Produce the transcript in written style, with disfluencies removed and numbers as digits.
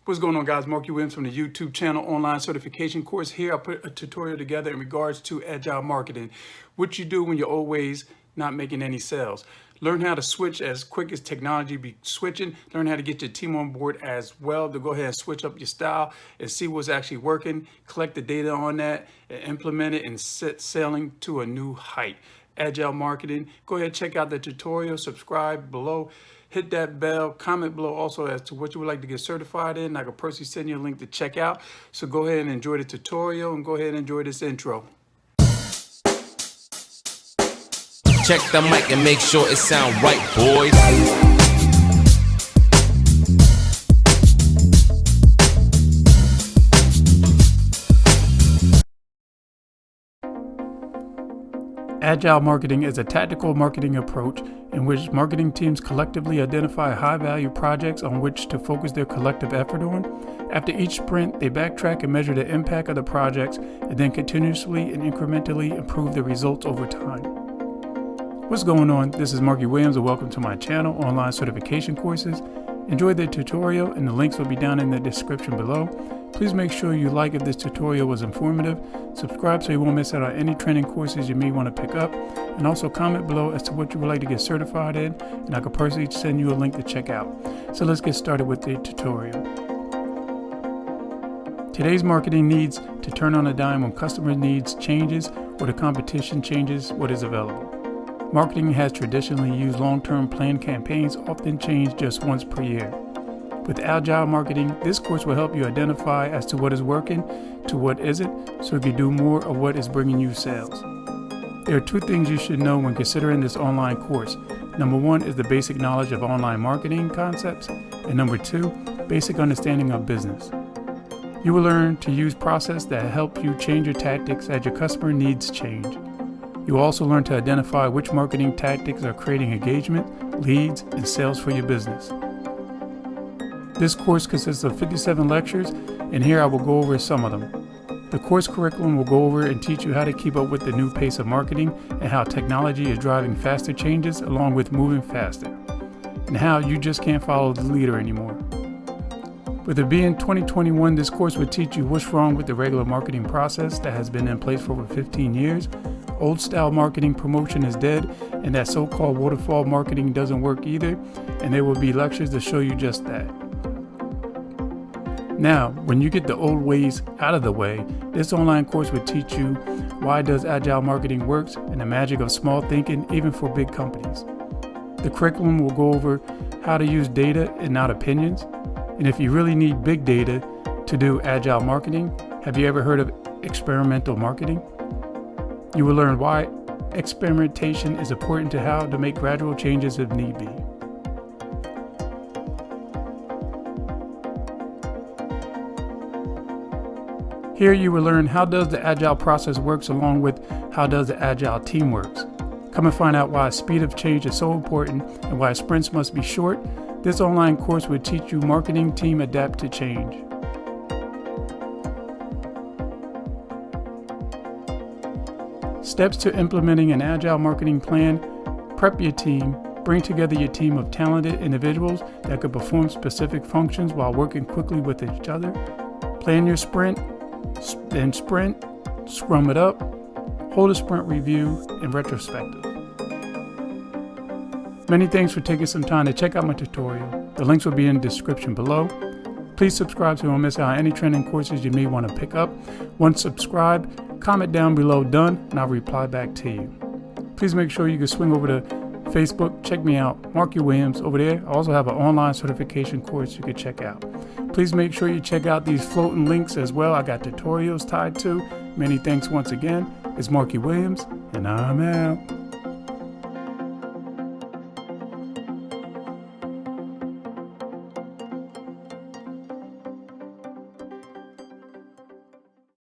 What's going on, guys? Markie from the YouTube channel online certification course. Here I put a tutorial together in regards to agile marketing. What you do when you're always not making any sales. Learn how to switch as quick as technology be switching. Learn how to get your team on board as well to go ahead and switch up your style and see what's actually working. Collect the data on that and implement it and set sailing to a new height. Agile marketing. Go ahead, check out the tutorial, subscribe below, hit that bell, comment below also as to what you would like to get certified in. I could personally send you a link to check out. So go ahead and enjoy the tutorial and go ahead and enjoy this intro. Check the mic and make sure it sound right, boys. Agile marketing is a tactical marketing approach in which marketing teams collectively identify high-value projects on which to focus their collective effort on. After each sprint, they backtrack and measure the impact of the projects and then continuously and incrementally improve the results over time. What's going on? This is Markie Williams and welcome to my channel, Online Certification Courses. Enjoy the tutorial and the links will be down in the description below. Please make sure you like if this tutorial was informative, subscribe so you won't miss out on any training courses you may want to pick up, and also comment below as to what you would like to get certified in, and I could personally send you a link to check out. So let's get started with the tutorial. Today's marketing needs to turn on a dime when customer needs changes or the competition changes what is available. Marketing has traditionally used long-term planned campaigns, often change just once per year. With Agile Marketing, this course will help you identify as to what is working to what isn't, so you can do more of what is bringing you sales. There are two things you should know when considering this online course. Number one is the basic knowledge of online marketing concepts, and number two, basic understanding of business. You will learn to use process that help you change your tactics as your customer needs change. You will also learn to identify which marketing tactics are creating engagement, leads, and sales for your business. This course consists of 57 lectures, and here I will go over some of them. The course curriculum will go over and teach you how to keep up with the new pace of marketing and how technology is driving faster changes along with moving faster, and how you just can't follow the leader anymore. With it being 2021, this course will teach you what's wrong with the regular marketing process that has been in place for over 15 years. Old style marketing promotion is dead, and that so-called waterfall marketing doesn't work either, and there will be lectures to show you just that. Now, when you get the old ways out of the way, this online course will teach you why does agile marketing works and the magic of small thinking even for big companies. The curriculum will go over how to use data and not opinions, and if you really need big data to do agile marketing, have you ever heard of experimental marketing? You will learn why experimentation is important to how to make gradual changes if need be. Here you will learn how does the agile process works along with how does the agile team works. Come and find out why speed of change is so important and why sprints must be short. This online course will teach you marketing team adapt to change. Steps to implementing an agile marketing plan: prep your team, bring together your team of talented individuals that could perform specific functions while working quickly with each other. Plan your sprint, then sprint, scrum it up, hold a sprint review and retrospective. Many thanks for taking some time to check out my tutorial. The links will be in the description below. Please subscribe so you won't miss out on any training courses you may want to pick up. Once subscribed, comment down below done and I'll reply back to you. Please make sure you can swing over to Facebook, check me out, Markie Williams over there. I also have an online certification course you can check out. Please make sure you check out these floating links as well. I got tutorials tied to. Many thanks once again. It's Markie Williams and I'm out.